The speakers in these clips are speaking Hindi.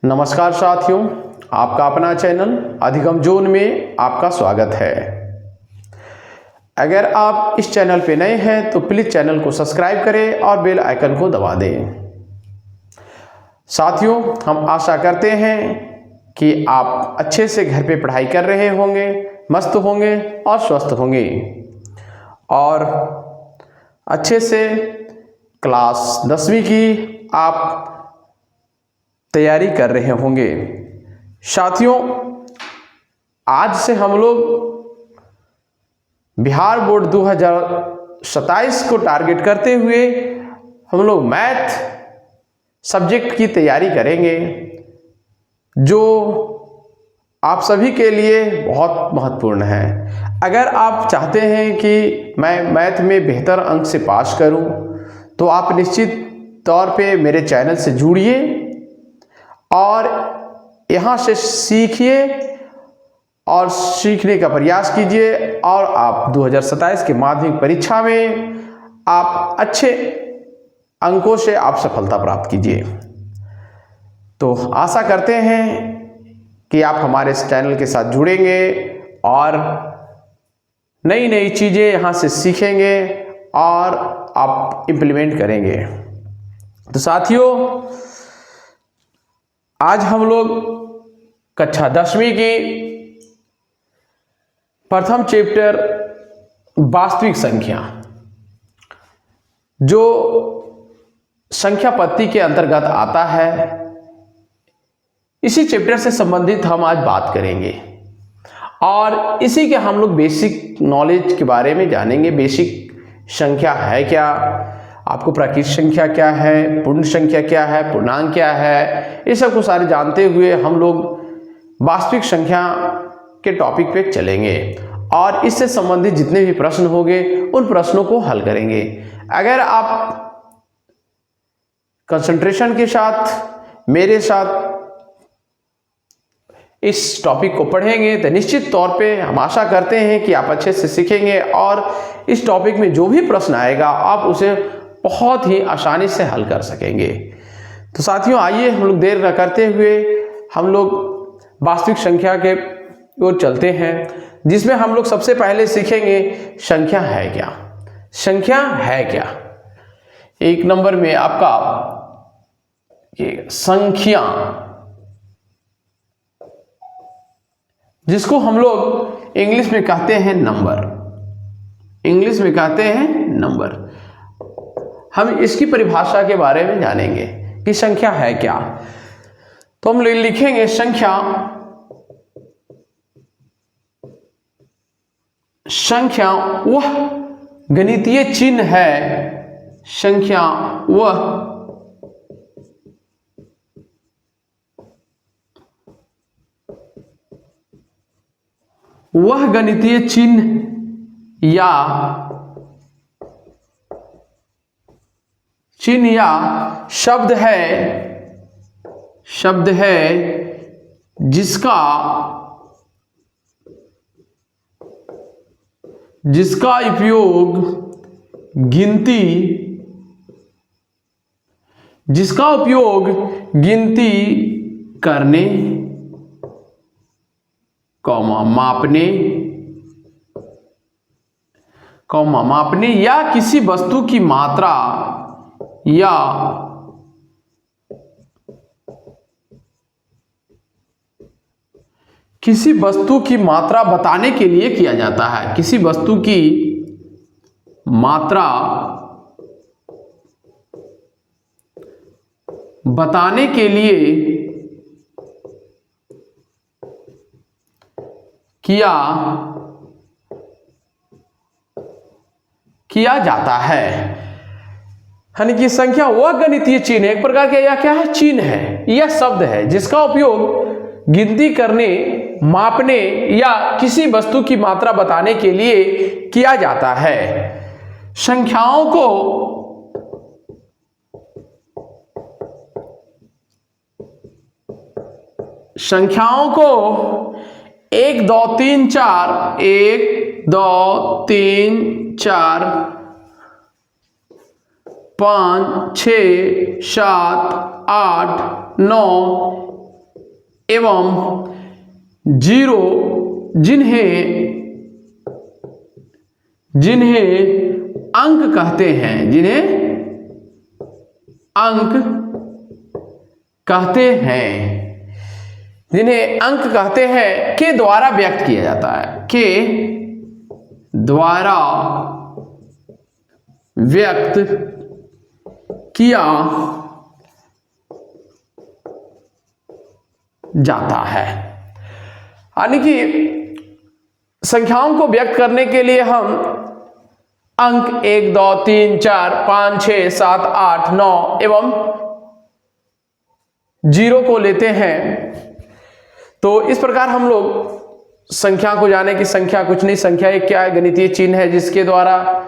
नमस्कार साथियों, आपका अपना चैनल अधिगम जोन में आपका स्वागत है। अगर आप इस चैनल पे नए हैं तो प्लीज़ चैनल को सब्सक्राइब करें और बेल आइकन को दबा दें। साथियों, हम आशा करते हैं कि आप अच्छे से घर पे पढ़ाई कर रहे होंगे, मस्त होंगे और स्वस्थ होंगे और अच्छे से क्लास 10वीं की आप तैयारी कर रहे होंगे। साथियों, आज से हम लोग बिहार बोर्ड 2027 को टारगेट करते हुए हम लोग मैथ सब्जेक्ट की तैयारी करेंगे, जो आप सभी के लिए बहुत महत्वपूर्ण है। अगर आप चाहते हैं कि मैं मैथ में बेहतर अंक से पास करूं, तो आप निश्चित तौर पे मेरे चैनल से जुड़िए और यहाँ से सीखिए और सीखने का प्रयास कीजिए और आप 2027 के माध्यमिक परीक्षा में आप अच्छे अंकों से आप सफलता प्राप्त कीजिए। तो आशा करते हैं कि आप हमारे इस चैनल के साथ जुड़ेंगे और नई नई चीज़ें यहाँ से सीखेंगे और आप इम्प्लीमेंट करेंगे। तो साथियों, आज हम लोग कक्षा 10वीं की प्रथम चैप्टर वास्तविक संख्या, जो संख्या पद्धति के अंतर्गत आता है, इसी चैप्टर से संबंधित हम आज बात करेंगे और इसी के हम लोग बेसिक नॉलेज के बारे में जानेंगे। बेसिक संख्या है क्या, आपको प्राकृतिक संख्या क्या है, पूर्ण संख्या क्या है, पूर्णांक क्या है, ये सब को सारे जानते हुए हम लोग वास्तविक संख्या के टॉपिक पे चलेंगे और इससे संबंधित जितने भी प्रश्न होंगे उन प्रश्नों को हल करेंगे। अगर आप कंसंट्रेशन के साथ मेरे साथ इस टॉपिक को पढ़ेंगे तो निश्चित तौर पे हम आशा करते हैं कि आप अच्छे से सीखेंगे और इस टॉपिक में जो भी प्रश्न आएगा आप उसे बहुत ही आसानी से हल कर सकेंगे। तो साथियों, आइए हम लोग देर न करते हुए हम लोग वास्तविक संख्या के ओर चलते हैं, जिसमें हम लोग सबसे पहले सीखेंगे संख्या है क्या। संख्या है क्या, एक नंबर में आपका ये संख्या, जिसको हम लोग इंग्लिश में कहते हैं नंबर, इंग्लिश में कहते हैं नंबर। हम इसकी परिभाषा के बारे में जानेंगे कि संख्या है क्या। तो हम लिखेंगे संख्या, संख्या वह गणितीय चिन्ह है, संख्या वह गणितीय चिन्ह या शब्द है जिसका उपयोग गिनती करने, मापने या किसी वस्तु की मात्रा या किसी वस्तु की मात्रा बताने के लिए किया जाता है। किसी वस्तु की मात्रा बताने के लिए किया जाता है। यानी कि संख्या वह गणितीय चिन्ह है, एक प्रकार का यह क्या है, चिन्ह है, यह शब्द है जिसका उपयोग गिनती करने, मापने या किसी वस्तु की मात्रा बताने के लिए किया जाता है। संख्याओं को 1 2 3 4 1 2 3 4 5 6 7 8 9 एवं 0 जिन्हें अंक कहते हैं, जिन्हें अंक कहते हैं के द्वारा व्यक्त किया जाता है, के द्वारा व्यक्त किया जाता है। यानी कि संख्याओं को व्यक्त करने के लिए हम अंक 1 2 3 4 5 6 7 8 9 एवं 0 को लेते हैं। तो इस प्रकार हम लोग संख्या को जाने की संख्या कुछ नहीं, संख्या एक क्या है, गणितीय चिन्ह है जिसके द्वारा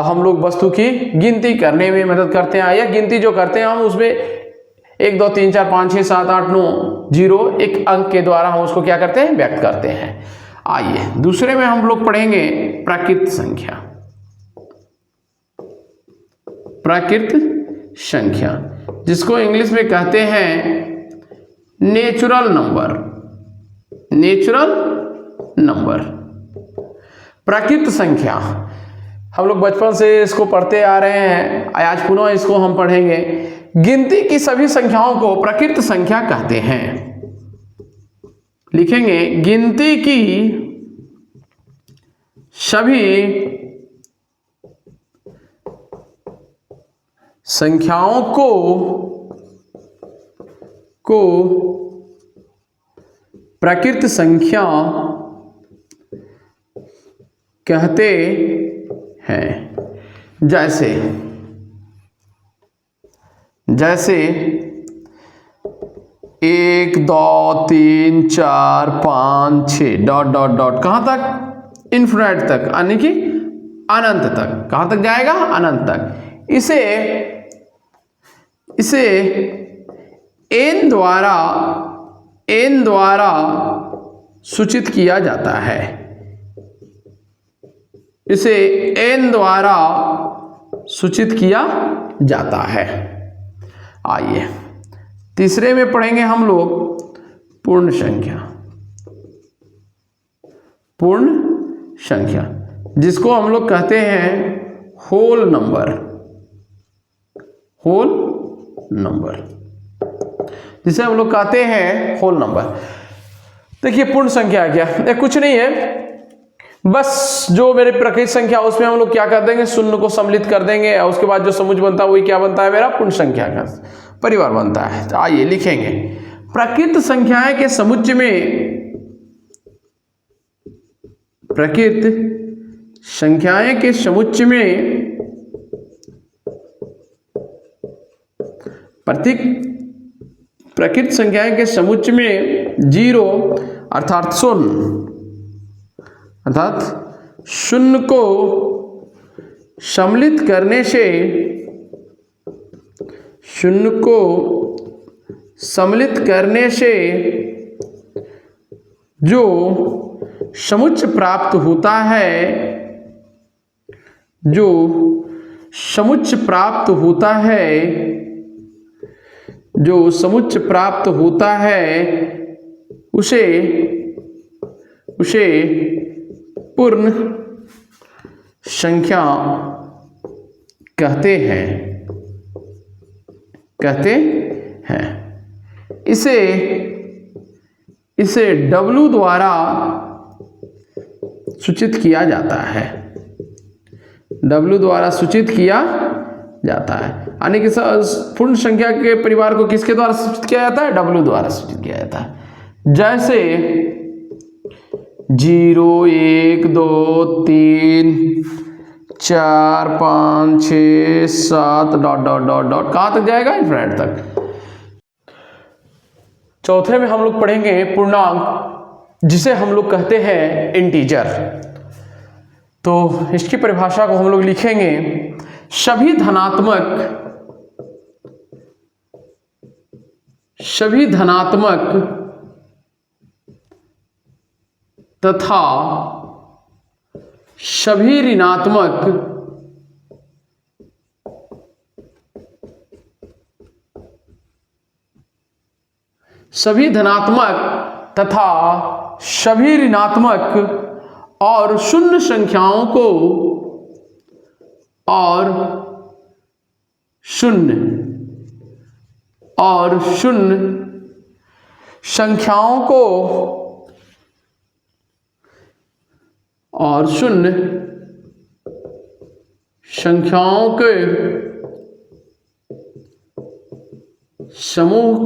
हम लोग वस्तु की गिनती करने में मदद करते हैं, या गिनती जो करते हैं हम उसमें 1 2 3 4 5 6 7 8 9 0 एक अंक के द्वारा हम उसको क्या करते हैं, व्यक्त करते हैं। आइए दूसरे में हम लोग पढ़ेंगे प्राकृत संख्या। प्राकृत संख्या जिसको इंग्लिश में कहते हैं नेचुरल नंबर। प्राकृत संख्या हम लोग बचपन से इसको पढ़ते आ रहे हैं, आज पुनः इसको हम पढ़ेंगे। गिनती की सभी संख्याओं को प्राकृत संख्या कहते हैं। लिखेंगे गिनती की सभी संख्याओं को प्राकृत संख्या कहते हैं। जैसे 1 2 3 4 5 6 डॉट डॉट डॉट कहां तक, इन्फिनिट तक, यानी कि अनंत तक। कहां तक जाएगा, अनंत तक। इसे n द्वारा सूचित किया जाता है। इसे n द्वारा सूचित किया जाता है। आइए तीसरे में पढ़ेंगे हम लोग पूर्ण संख्या जिसको हम लोग कहते हैं होल नंबर, जिसे हम लोग कहते हैं होल नंबर। देखिए पूर्ण संख्या क्या है, कुछ नहीं है, बस जो मेरे प्राकृत संख्या उसमें हम लोग क्या कर देंगे, शून्य को सम्मिलित कर देंगे और उसके बाद जो समुच्चय बनता है वही क्या बनता है, मेरा पूर्ण संख्या का परिवार बनता है। तो आइए लिखेंगे प्राकृत संख्याएं के समुच्चय में प्राकृत संख्याएं के समुच्चय में 0 अर्थात शून्य को सम्मिलित करने से जो समुच्चय प्राप्त होता है उसे पूर्ण संख्या कहते हैं। इसे W द्वारा सूचित किया जाता है। W द्वारा सूचित किया जाता है, यानी कि पूर्ण संख्या के परिवार को किसके द्वारा सूचित किया जाता है, W द्वारा सूचित किया जाता है। जैसे 0 1 2 3 4 5 6 7 डॉट डॉट डॉट डॉट कहां तक जाएगा, इन्फिनिट तक। चौथे में हम लोग पढ़ेंगे पूर्णांक जिसे हम लोग कहते हैं इंटीजर। तो इसकी परिभाषा को हम लोग लिखेंगे सभी धनात्मक तथा सभी ऋणात्मक सभी धनात्मक तथा सभी ऋणात्मक और शून्य संख्याओं को शून्य संख्याओं को और शून्य संख्याओं के समूह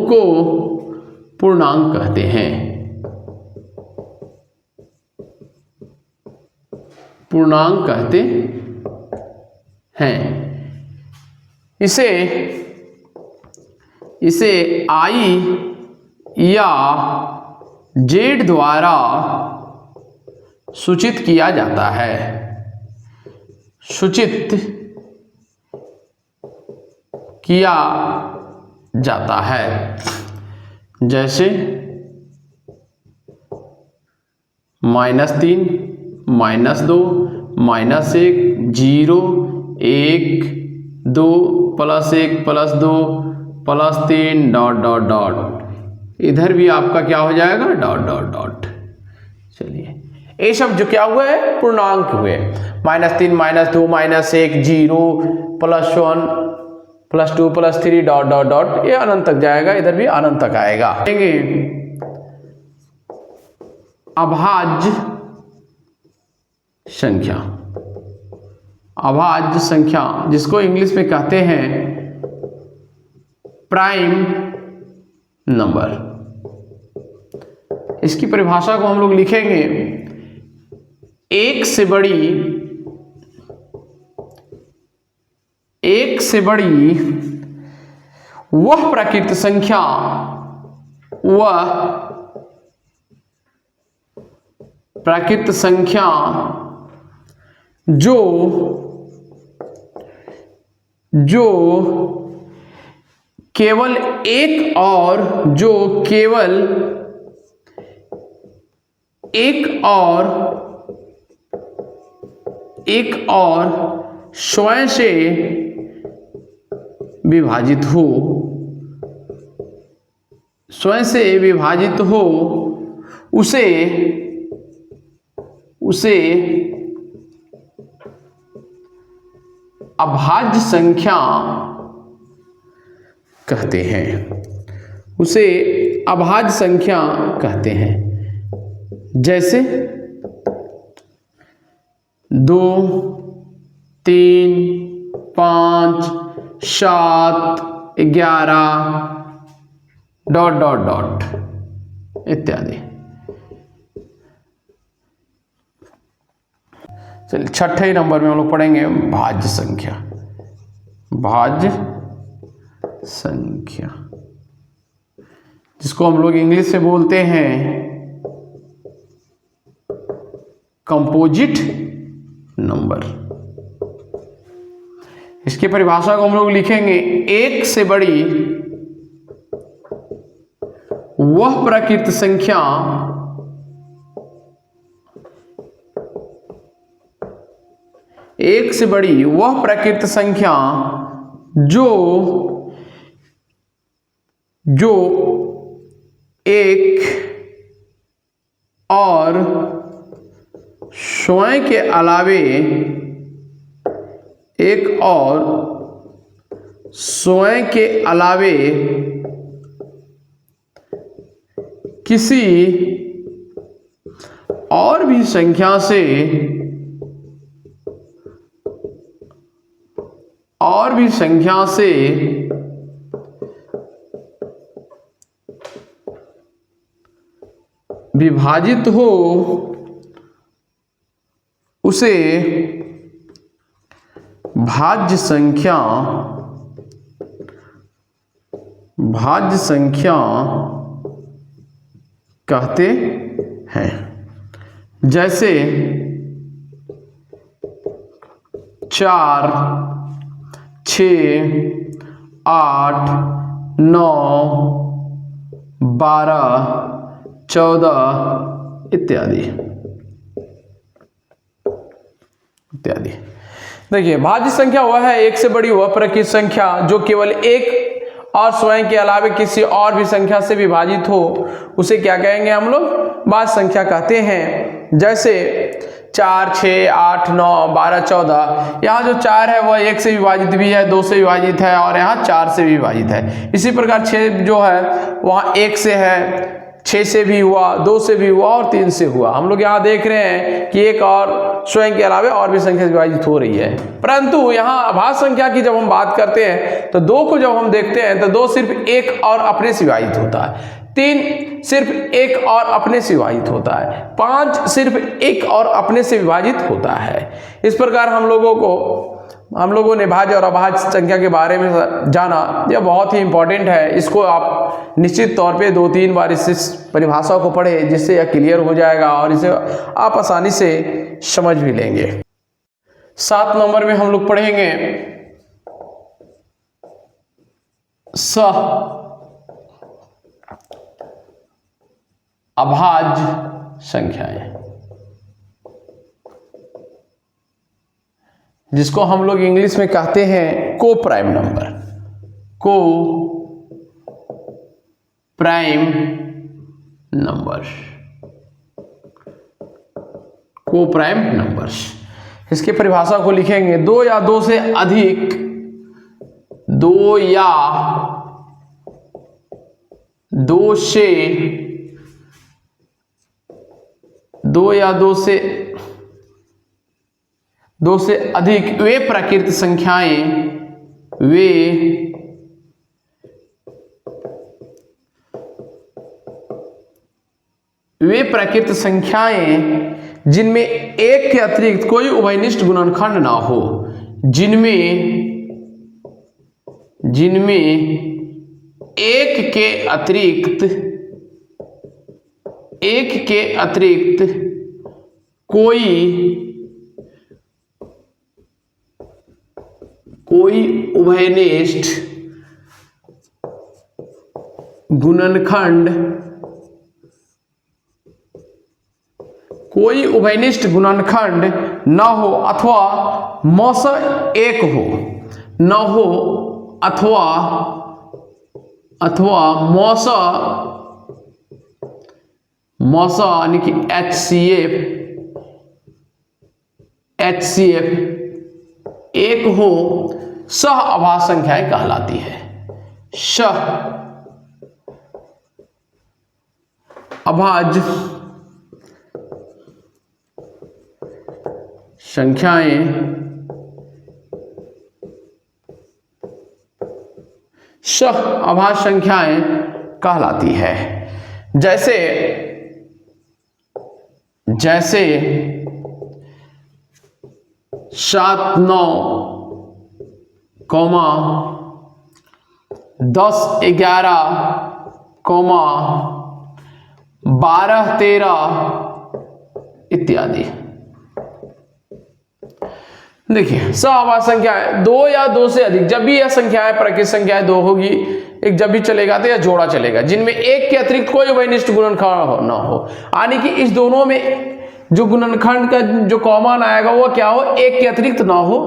को पूर्णांक कहते हैं। पूर्णांक कहते हैं। इसे I या Z द्वारा सूचित किया जाता है। सूचित किया जाता है। जैसे -3, -2, -1, 0, 1, 2, +1, +2, +3 डॉट डॉट डॉट। इधर भी आपका क्या हो जाएगा, डॉट डॉट डॉट। चलिए, ये सब जो क्या हुआ है, पूर्णांक हुए। -3, -2, -1, 0, +1, +2, +3 डॉट डॉट डॉट, ये अनंत तक जाएगा। इधर भी अनंत तक आएगा। अभाज्य संख्या। अभाज्य संख्या जिसको इंग्लिश में कहते हैं प्राइम नंबर। इसकी परिभाषा को हम लोग लिखेंगे, एक से बड़ी वह प्राकृत संख्या, जो केवल एक और स्वयं से विभाजित हो, उसे अभाज्य संख्या कहते हैं। उसे अभाज्य संख्या कहते हैं। जैसे 2, 3, 5, 7, 11 डॉट डॉट डॉट इत्यादि। चलिए, छठे नंबर में हम लोग पढ़ेंगे भाज्य संख्या। भाज्य संख्या जिसको हम लोग इंग्लिश से बोलते हैं कंपोजिट नंबर। इसकी परिभाषा को हम लोग लिखेंगे, एक से बड़ी वह प्राकृत संख्या जो एक और स्वयं के अलावे किसी और भी संख्या से विभाजित हो, उसे भाज्य संख्या कहते हैं। जैसे 4, 6, 8, 9, 12, 14 इत्यादि। देखिए, भाज्य संख्या वह है एक से बड़ी वह प्राकृत संख्या जो केवल एक और स्वयं के अलावा किसी और भी संख्या से विभाजित हो उसे क्या कहेंगे हम लोग? भाज्य संख्या कहते हैं। जैसे 4, 6, 8, 9, 12, 14। यहाँ जो 4 है वह 1 से विभाजित भी है, 2 से विभाजित है और यहाँ 4 से भी विभाजित है। इसी प्रकार 6 जो है वहाँ 1 से है, 6 से भी हुआ, 2 से भी हुआ और 3 से हुआ। हम लोग यहाँ देख रहे हैं कि एक और स्वयं के अलावा और भी संख्या विभाजित हो रही है। परंतु यहाँ अभाज्य संख्या की जब हम बात करते हैं तो 2 को जब हम देखते हैं तो 2 सिर्फ 1 और अपने से विभाजित होता है, 3 सिर्फ 1 और अपने से विभाजित होता है, 5 सिर्फ 1 और अपने से विभाजित होता है। इस प्रकार हम लोगों ने भाज्य और अभाज्य संख्या के बारे में जाना, यह बहुत ही इंपॉर्टेंट है। इसको आप निश्चित तौर पे 2-3 बार इस परिभाषा को पढ़ें, जिससे यह क्लियर हो जाएगा और इसे आप आसानी से समझ भी लेंगे। 7 नंबर में हम लोग पढ़ेंगे अभाज्य संख्याएं, जिसको हम लोग इंग्लिश में कहते हैं को प्राइम नंबर। को प्राइम नंबर, को प्राइम नंबर्स। इसके परिभाषा को लिखेंगे 2 या 2 से अधिक, 2 या 2 से 2 से अधिक वे प्राकृत संख्याएं, वे प्राकृत संख्याएं जिनमें एक के अतिरिक्त कोई उभयनिष्ठ गुणनखंड ना हो, जिनमें एक के अतिरिक्त कोई उभयनिष्ठ गुणनखंड न हो अथवा मौसा एक हो, न हो अथवा मौसा यानी कि HCF एक हो, सह अभाज्य संख्याएं कहलाती है। सह अभाज्य संख्याएं सह अभाज्य संख्याएं कहलाती है। जैसे 7, 9, 10, 11, 12, 13 इत्यादि। देखिए सहअभाज्य संख्याएं 2 या 2 से अधिक, जब भी यह संख्याएं प्राकृत संख्याएं 2 होगी, एक जब भी चलेगा तो यह जोड़ा चलेगा, जिनमें एक के अतिरिक्त कोई उभयनिष्ठ गुणनखंड न हो, यानी कि इस दोनों में जो गुणनखंड का जो कॉमन आएगा वो क्या हो, एक के अतिरिक्त ना हो,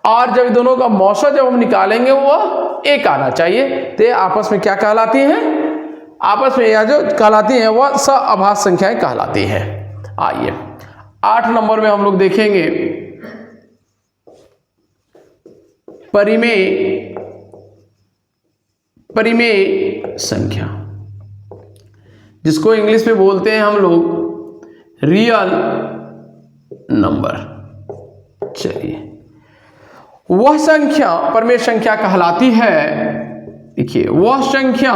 और जब दोनों का मौसा जब हम निकालेंगे वो एक आना चाहिए, तो आपस में क्या कहलाती हैं? आपस में यह जो कहलाती हैं वह सहअभाज्य संख्याएं कहलाती हैं। आइए 8 नंबर में हम लोग देखेंगे परिमेय संख्या, जिसको इंग्लिश में बोलते हैं हम लोग रियल नंबर। चलिए वह संख्या परिमेय संख्या कहलाती है। देखिए वह संख्या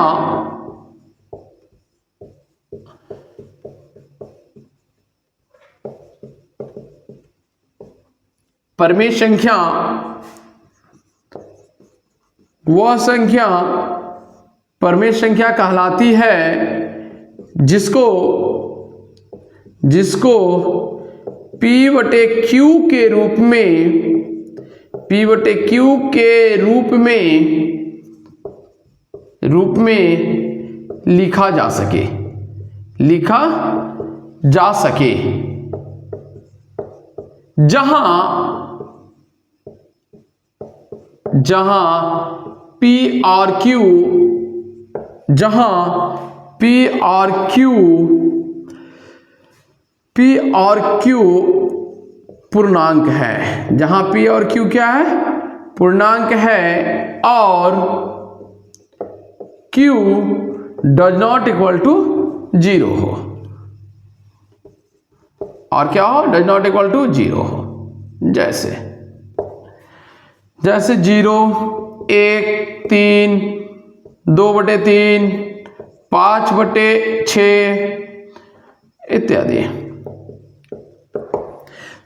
परिमेय संख्या वह संख्या परिमेय संख्या कहलाती है जिसको P/Q के रूप में लिखा जा सके जहां P और Q, जहां P और Q पूर्णांक है, जहां P और Q क्या है, पूर्णांक है, और Q does not equal to 0 हो, और क्या हो, डज नॉट इक्वल टू 0 हो। जैसे 0, 1, 3, 2/3, 5/6 इत्यादि।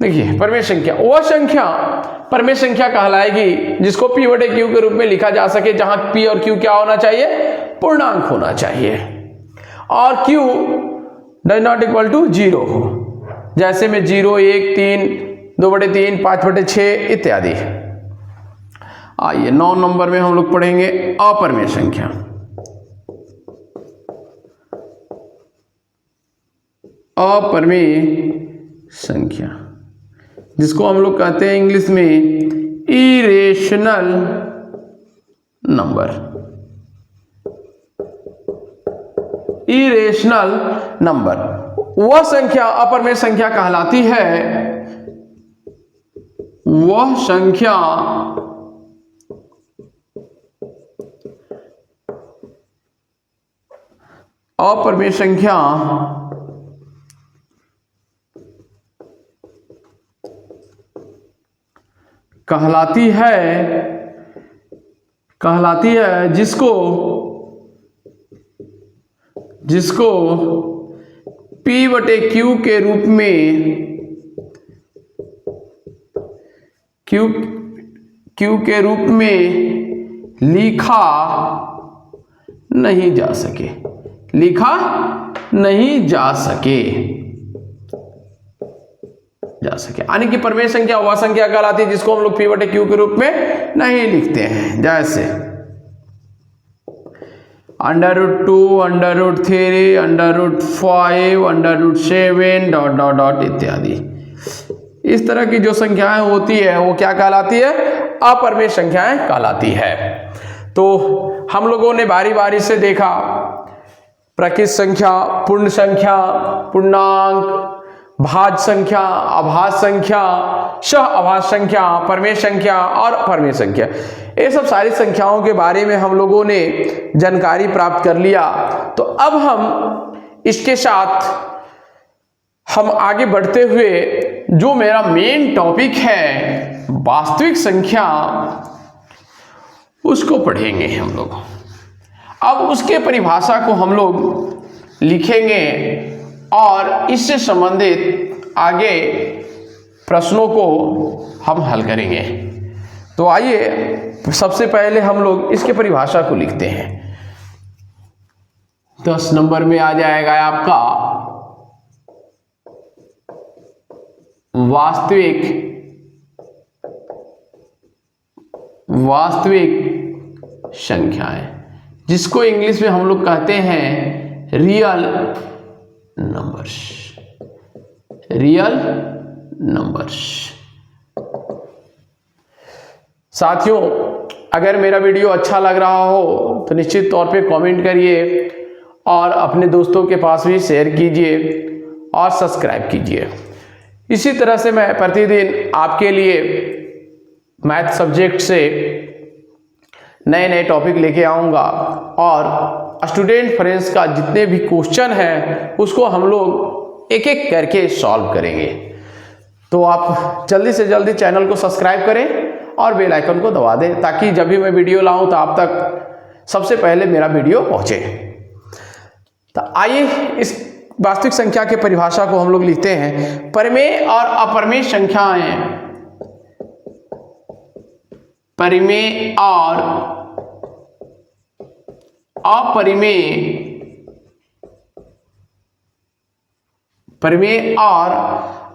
देखिए परमेय संख्या वह संख्या परमेय संख्या कहलाएगी जिसको P/Q के रूप में लिखा जा सके, जहां P और Q क्या होना चाहिए, पूर्णांक होना चाहिए, और Q does not equal to 0 हो। जैसे में 0, 1, 3, 2/3, 5/6 इत्यादि। आइए 9 नंबर में हम लोग पढ़ेंगे अपरमेय संख्या। अपरमेय संख्या जिसको हम लोग कहते हैं इंग्लिश में इरेशनल नंबर। इरेशनल नंबर वह संख्या अपरमेय संख्या कहलाती है, वह संख्या अपरमेय संख्या कहलाती है जिसको P/Q के रूप में Q के रूप में लिखा नहीं जा सके, यानी कि परमेय संख्या वह संख्या कहलाती है जिसको हम लोग P/Q के रूप में नहीं लिखते हैं। जैसे √2, √3, √5, √7 इत्यादि। इस तरह की जो संख्याएं होती है वो क्या कहलाती है, अपरमेय संख्याएं कहलाती है। तो हम लोगों ने बारी बारी से देखा प्रकृत संख्या, पूर्ण संख्या, पूर्णांक, भाज्य संख्या, अभाज्य संख्या, सह अभाज्य संख्या, परमेय संख्या और अपरमेय संख्या। ये सब सारी संख्याओं के बारे में हम लोगों ने जानकारी प्राप्त कर लिया। तो अब हम इसके साथ हम आगे बढ़ते हुए जो मेरा मेन टॉपिक है वास्तविक संख्या, उसको पढ़ेंगे हम लोग। अब उसके परिभाषा को हम लोग लिखेंगे और इससे संबंधित आगे प्रश्नों को हम हल करेंगे। तो आइए सबसे पहले हम लोग इसके परिभाषा को लिखते हैं। 10 नंबर में आ जाएगा आपका वास्तविक संख्याएं, जिसको इंग्लिश में हम लोग कहते हैं रियल नंबर्स। साथियों, अगर मेरा वीडियो अच्छा लग रहा हो तो निश्चित तौर पे कमेंट करिए और अपने दोस्तों के पास भी शेयर कीजिए और सब्सक्राइब कीजिए। इसी तरह से मैं प्रतिदिन आपके लिए मैथ सब्जेक्ट से नए नए टॉपिक लेके आऊँगा और स्टूडेंट फ्रेंड्स का जितने भी क्वेश्चन हैं उसको हम लोग एक एक करके सॉल्व करेंगे। तो आप जल्दी से जल्दी चैनल को सब्सक्राइब करें और बेल आइकन को दबा दें ताकि जब भी मैं वीडियो लाऊं तो आप तक सबसे पहले मेरा वीडियो पहुंचे। तो आइए इस वास्तविक संख्या के परिभाषा को हम लोग लिखते हैं। परमेय और अपरमेय संख्याएं, परमेय और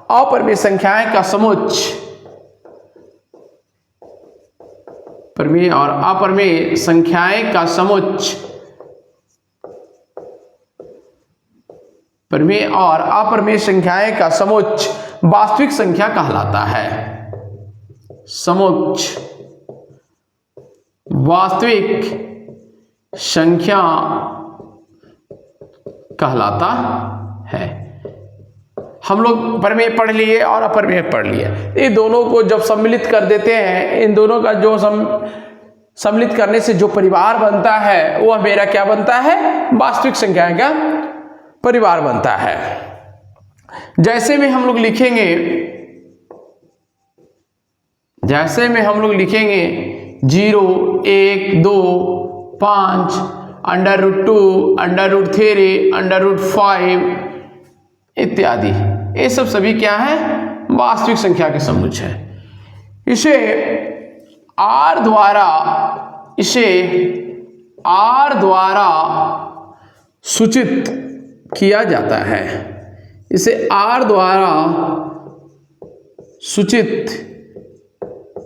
अपरमेय संख्याएं का समुच्चय, परमेय और अपरमेय संख्याएं का समुच्चय, परमेय और अपरमेय संख्याएं का समुच्चय वास्तविक संख्या कहलाता है। समुच्चय वास्तविक संख्या कहलाता है। हम लोग प्रमेय पढ़ लिए और अपरमेय पढ़ लिए। ये दोनों को जब सम्मिलित कर देते हैं, इन दोनों का जो सम्मिलित करने से जो परिवार बनता है वह मेरा क्या बनता है, वास्तविक संख्या का परिवार बनता है। जैसे में हम लोग लिखेंगे 0, 1, 2, 5, √2, √3, √5 इत्यादि, ये सब सभी क्या है, वास्तविक संख्या के समुच्चय है। इसे R द्वारा सूचित किया जाता है। इसे R द्वारा सूचित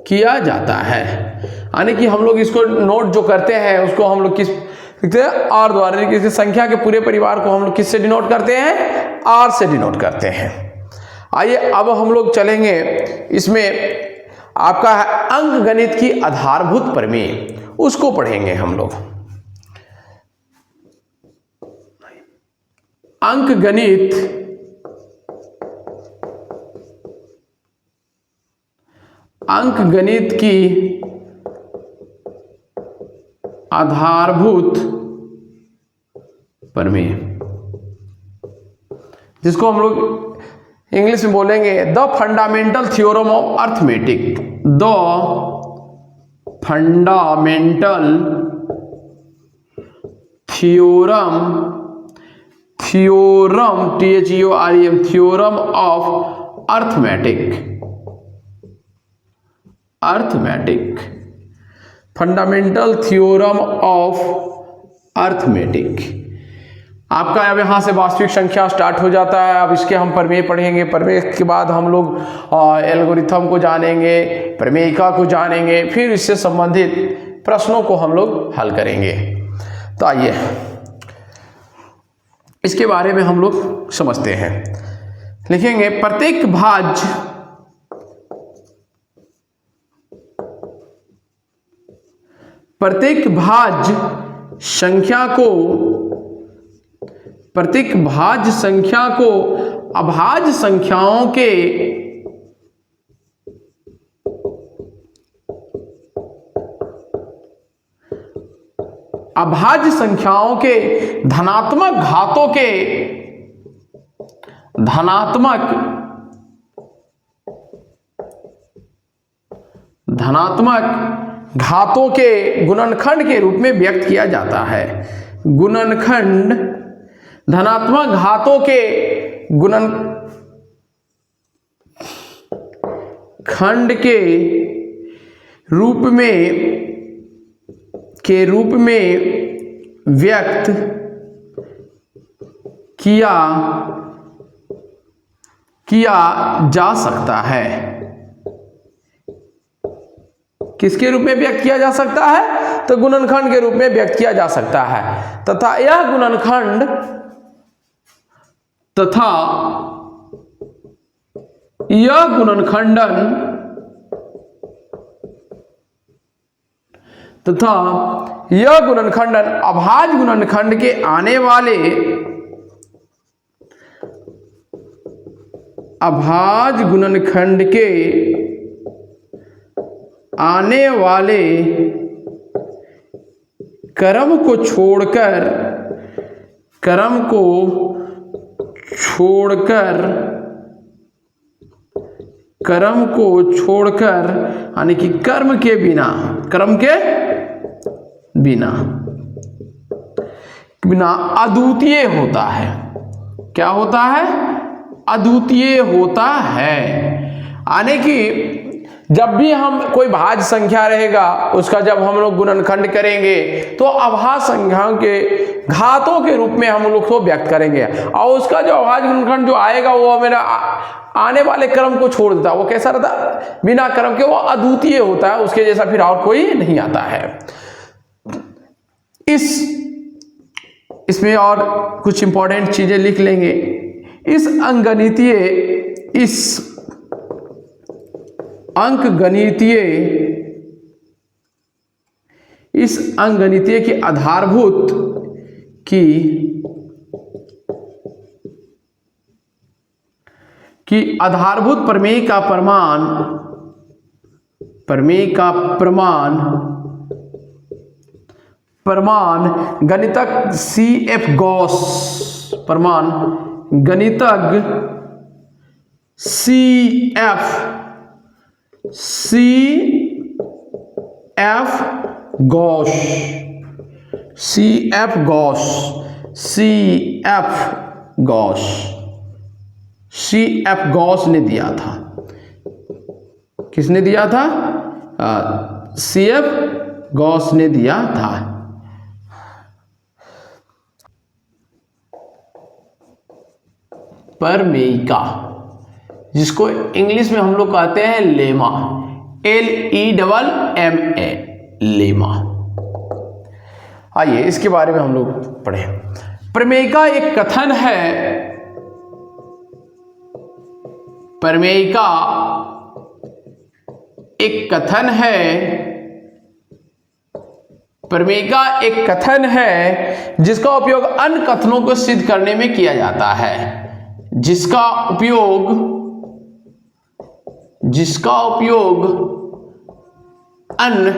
किया जाता है। यानी कि हम लोग इसको नोट जो करते हैं उसको हम लोग किस लिखते हैं, R द्वारा। किसी संख्या के पूरे परिवार को हम लोग किससे डिनोट करते हैं, R से डिनोट करते हैं। आइए अब हम लोग चलेंगे, इसमें आपका है अंक गणित की आधारभूत प्रमेय, उसको पढ़ेंगे हम लोग। अंक गणित की आधारभूत प्रमेय, जिसको हम लोग इंग्लिश में बोलेंगे the fundamental theorem of arithmetic. The fundamental theorem THEOREM theorem of arithmetic, fundamental theorem of arithmetic. आपका अब यहाँ से वास्तविक संख्या स्टार्ट हो जाता है। अब इसके हम प्रमेय पढ़ेंगे। प्रमेय के बाद हम लोग एल्गोरिथम को जानेंगे, प्रमेयिका को जानेंगे, फिर इससे संबंधित प्रश्नों को हम लोग हल करेंगे। तो आइए इसके बारे में हम लोग समझते हैं। लिखेंगे प्रत्येक भाज्य संख्या को अभाज्य संख्याओं के धनात्मक घातों के गुणनखंड के रूप में व्यक्त किया जाता है। धनात्मक घातों के गुणनखंड के रूप में व्यक्त किया जा सकता है। किसके रूप में व्यक्त किया जा सकता है, तो गुणनखंड के रूप में व्यक्त किया जा सकता है। तथा यह गुणनखंड गुणनखंडन अभाज्य गुणनखंड के आने वाले क्रम को छोड़कर यानी कि क्रम के बिना अद्वितीय होता है। क्या होता है, अद्वितीय होता है। यानी कि जब भी हम कोई भाज्य संख्या रहेगा उसका जब हम लोग गुणनखंड करेंगे तो अभाज्य संख्याओं के घातों के रूप में हम लोग को व्यक्त करेंगे, और उसका जो अभाज्य गुणनखंड जो आएगा वो मेरा आने वाले क्रम को छोड़ देता है। वो कैसा रहता है, बिना क्रम के, वो अद्वितीय होता है, उसके जैसा फिर और कोई नहीं आता है। इसमें और कुछ इंपॉर्टेंट चीजें लिख लेंगे। इस इस अंकगणितीय की आधारभूत प्रमेय का प्रमाण गणितज्ञ C.F. गॉस, गणितज्ञ C.F. गॉस ने दिया था। किसने दिया था? C.F. गॉस ने दिया था। प्रमेयिका, जिसको इंग्लिश में हम लोग कहते हैं लेमा, LEMMA, लेमा। आइए इसके बारे में हम लोग पढ़ें। प्रमेयिका एक कथन है, प्रमेयिका एक कथन है जिसका उपयोग अन्य कथनों को सिद्ध करने में किया जाता है, जिसका उपयोग अन्य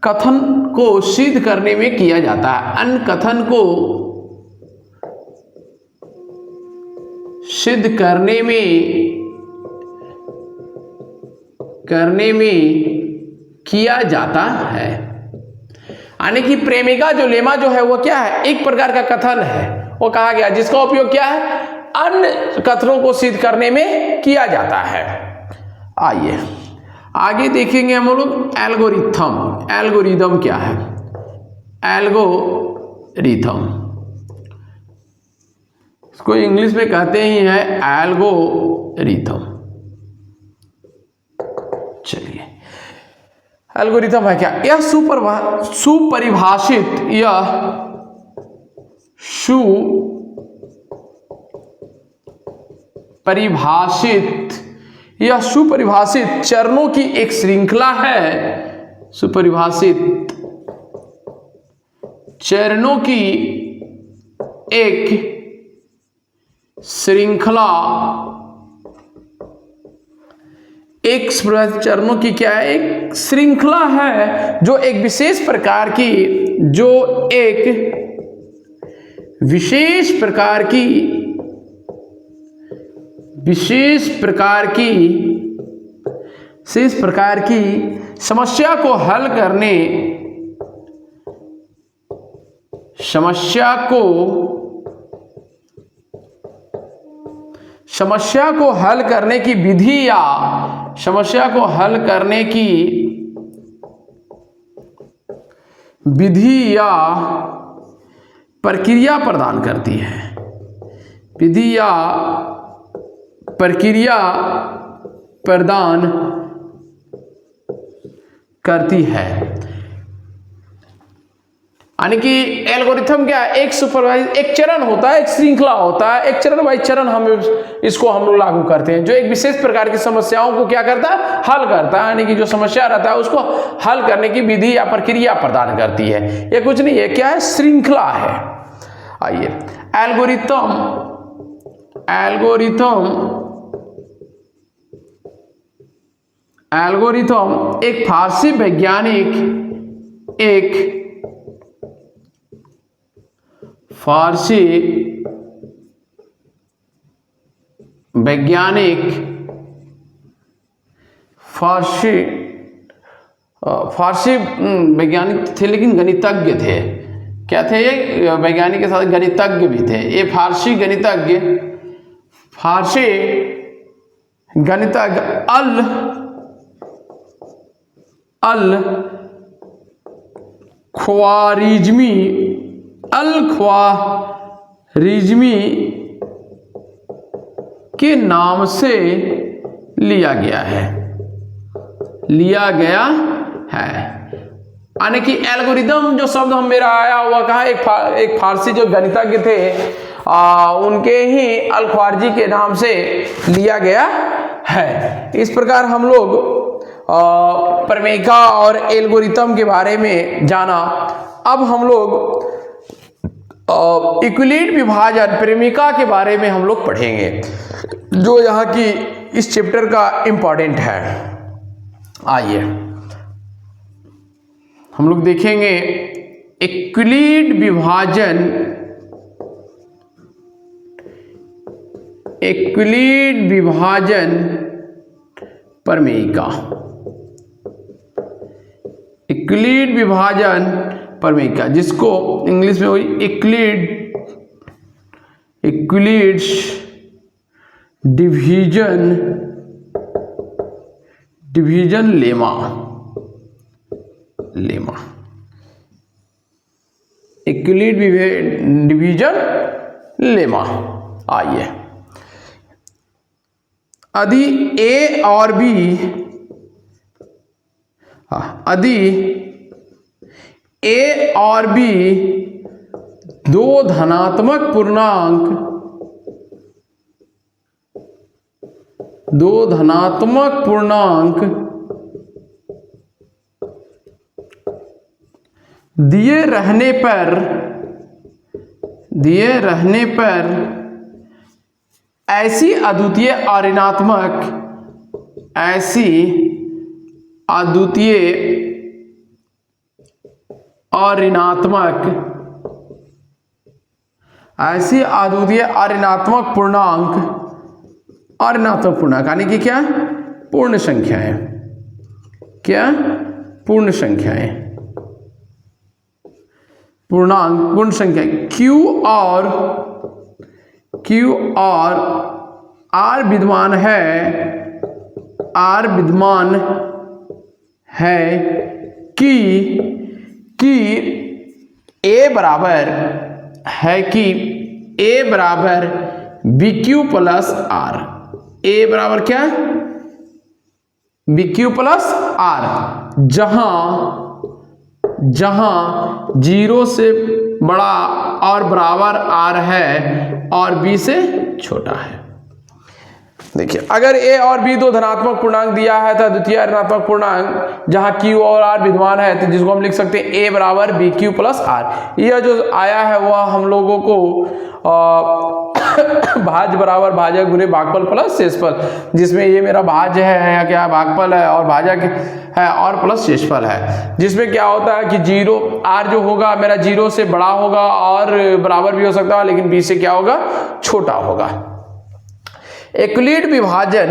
कथन को सिद्ध करने में किया जाता है, अन्य कथन को सिद्ध करने में किया जाता है। यानी कि प्रेमिका जो लेमा जो है वो क्या है? एक प्रकार का कथन है, वो कहा गया जिसका उपयोग क्या है? अन्य कथनों को सिद्ध करने में किया जाता है। आइए आगे देखेंगे हम लोग एल्गोरिथम क्या है? एल्गोरिथम, इसको इंग्लिश में कहते ही है एल्गोरिथम। चलिए, एल्गोरिथम है क्या? यह सुपरिभाषित चरणों की एक श्रृंखला है। सुपरिभाषित चरणों की एक श्रृंखला, चरणों की क्या है? एक श्रृंखला है जो एक विशेष प्रकार की समस्या को हल करने की विधि या प्रक्रिया प्रदान करती है। यानी कि एल्गोरिथम क्या है? एक चरण होता है, एक श्रृंखला होता है, एक चरण बाई चरण हम लोग लागू करते हैं, जो एक विशेष प्रकार की समस्याओं को क्या करता है? हल करता है। यानी कि जो समस्या रहता है उसको हल करने की विधि या प्रक्रिया प्रदान करती है। ये कुछ नहीं है, क्या है? श्रृंखला है। आइए, एल्गोरिथम एक फारसी वैज्ञानिक थे, लेकिन गणितज्ञ थे। क्या थे ये? वैज्ञानिक के साथ गणितज्ञ भी थे। ये फारसी गणितज्ञ अल ख्वारिज़मी के नाम से लिया गया है। यानी कि एल्गोरिदम जो शब्द मेरा आया हुआ कहा, एक फारसी जो गणितज्ञ थे उनके ही अल ख्वारिज़मी के नाम से लिया गया है। इस प्रकार हम लोग प्रमेयिका और एल्गोरिथम के बारे में जाना। अब हम लोग यूक्लिड विभाजन प्रमेयिका के बारे में हम लोग पढ़ेंगे, जो यहाँ की इस चैप्टर का इम्पोर्टेंट है। आइए हम लोग देखेंगे यूक्लिड विभाजन, यूक्लिड विभाजन प्रमेयिका, यूक्लिड विभाजन प्रमेयिका, जिसको इंग्लिश में हुई Euclid's division lemma, Euclid division lemma. आइए, यदि ए और बी, यदि ए और बी दो धनात्मक पूर्णांक दिए रहने पर ऐसी अद्वितीय अऋणात्मक पूर्णांक यानी कि क्या, पूर्ण संख्याएं, क्या, पूर्ण संख्या Q और R विद्यमान है कि A बराबर BQ प्लस R। A बराबर क्या, BQ प्लस R, जहां 0 से बड़ा और बराबर R है और B से छोटा है। देखिए, अगर A और B दो धनात्मक पूर्णांक दिया है तो द्वितीय ऋणात्मक पूर्णांक जहां Q और R विद्यमान है, तो जिसको हम लिख सकते हैं A बराबर BQ प्लस R। यह जो आया है वह हम लोगों को भाज्य बराबर भाजक गुने भागफल प्लस शेषफल, जिसमें ये मेरा भाज्य है या क्या भागफल है और भाजक है और प्लस शेषफल है, जिसमें क्या होता है कि 0 R जो होगा मेरा 0 से बड़ा होगा और बराबर भी हो सकता है, लेकिन B से क्या होगा, छोटा होगा। यूक्लिड विभाजन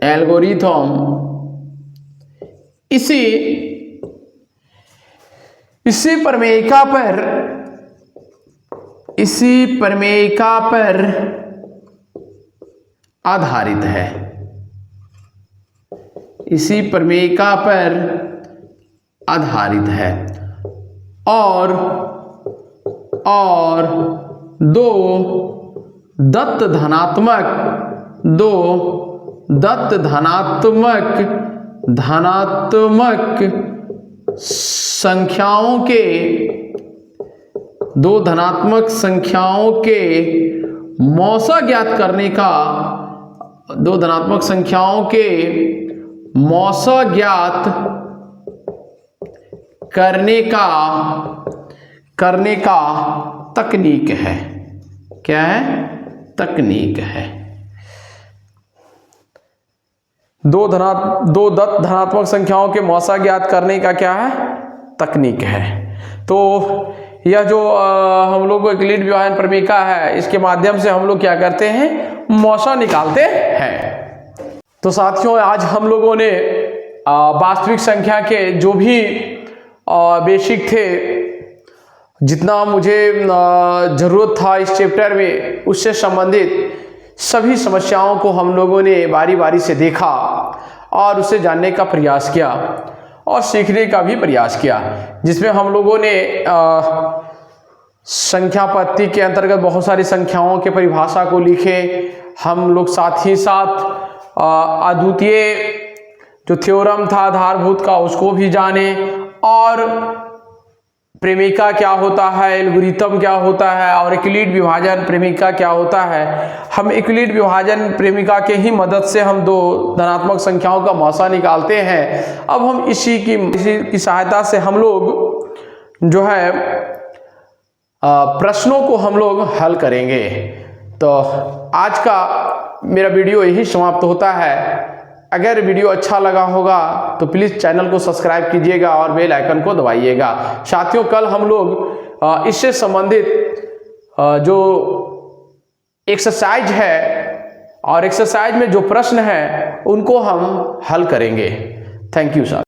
एल्गोरिथम इसी प्रमेयिका पर आधारित है, और दो दत्त धनात्मक संख्याओं के मौसा ज्ञात करने का, तकनीक है। क्या है, तकनीक है। दो दत्त धनात्मक संख्याओं के मौसा ज्ञात करने का क्या है, तकनीक है। तो यह जो हम लोग को यूक्लिड विभाजन प्रमेयिका है, इसके माध्यम से हम लोग क्या करते हैं, मौसा निकालते हैं। तो साथियों, आज हम लोगों ने वास्तविक संख्या के जो भी बेसिक थे, जितना मुझे ज़रूरत था इस चैप्टर में, उससे संबंधित सभी समस्याओं को हम लोगों ने बारी बारी से देखा और उसे जानने का प्रयास किया और सीखने का भी प्रयास किया, जिसमें हम लोगों ने संख्या पद्धति के अंतर्गत बहुत सारी संख्याओं के परिभाषा को लिखे। हम लोग साथ ही साथ अद्वितीय जो थ्योरम था आधारभूत का उसको भी जाने, और प्रेमिका क्या होता है, एल्गोरिथम क्या होता है, और यूक्लिड विभाजन प्रेमिका क्या होता है। हम यूक्लिड विभाजन प्रेमिका के ही मदद से हम दो धनात्मक संख्याओं का मासा निकालते हैं। अब हम इसी की सहायता से हम लोग जो है प्रश्नों को हम लोग हल करेंगे। तो आज का मेरा वीडियो यही समाप्त होता है। अगर वीडियो अच्छा लगा होगा तो प्लीज़ चैनल को सब्सक्राइब कीजिएगा और बेल आइकन को दबाइएगा। साथियों, कल हम लोग इससे संबंधित जो एक्सरसाइज है और एक्सरसाइज में जो प्रश्न है उनको हम हल करेंगे। Thank you sir.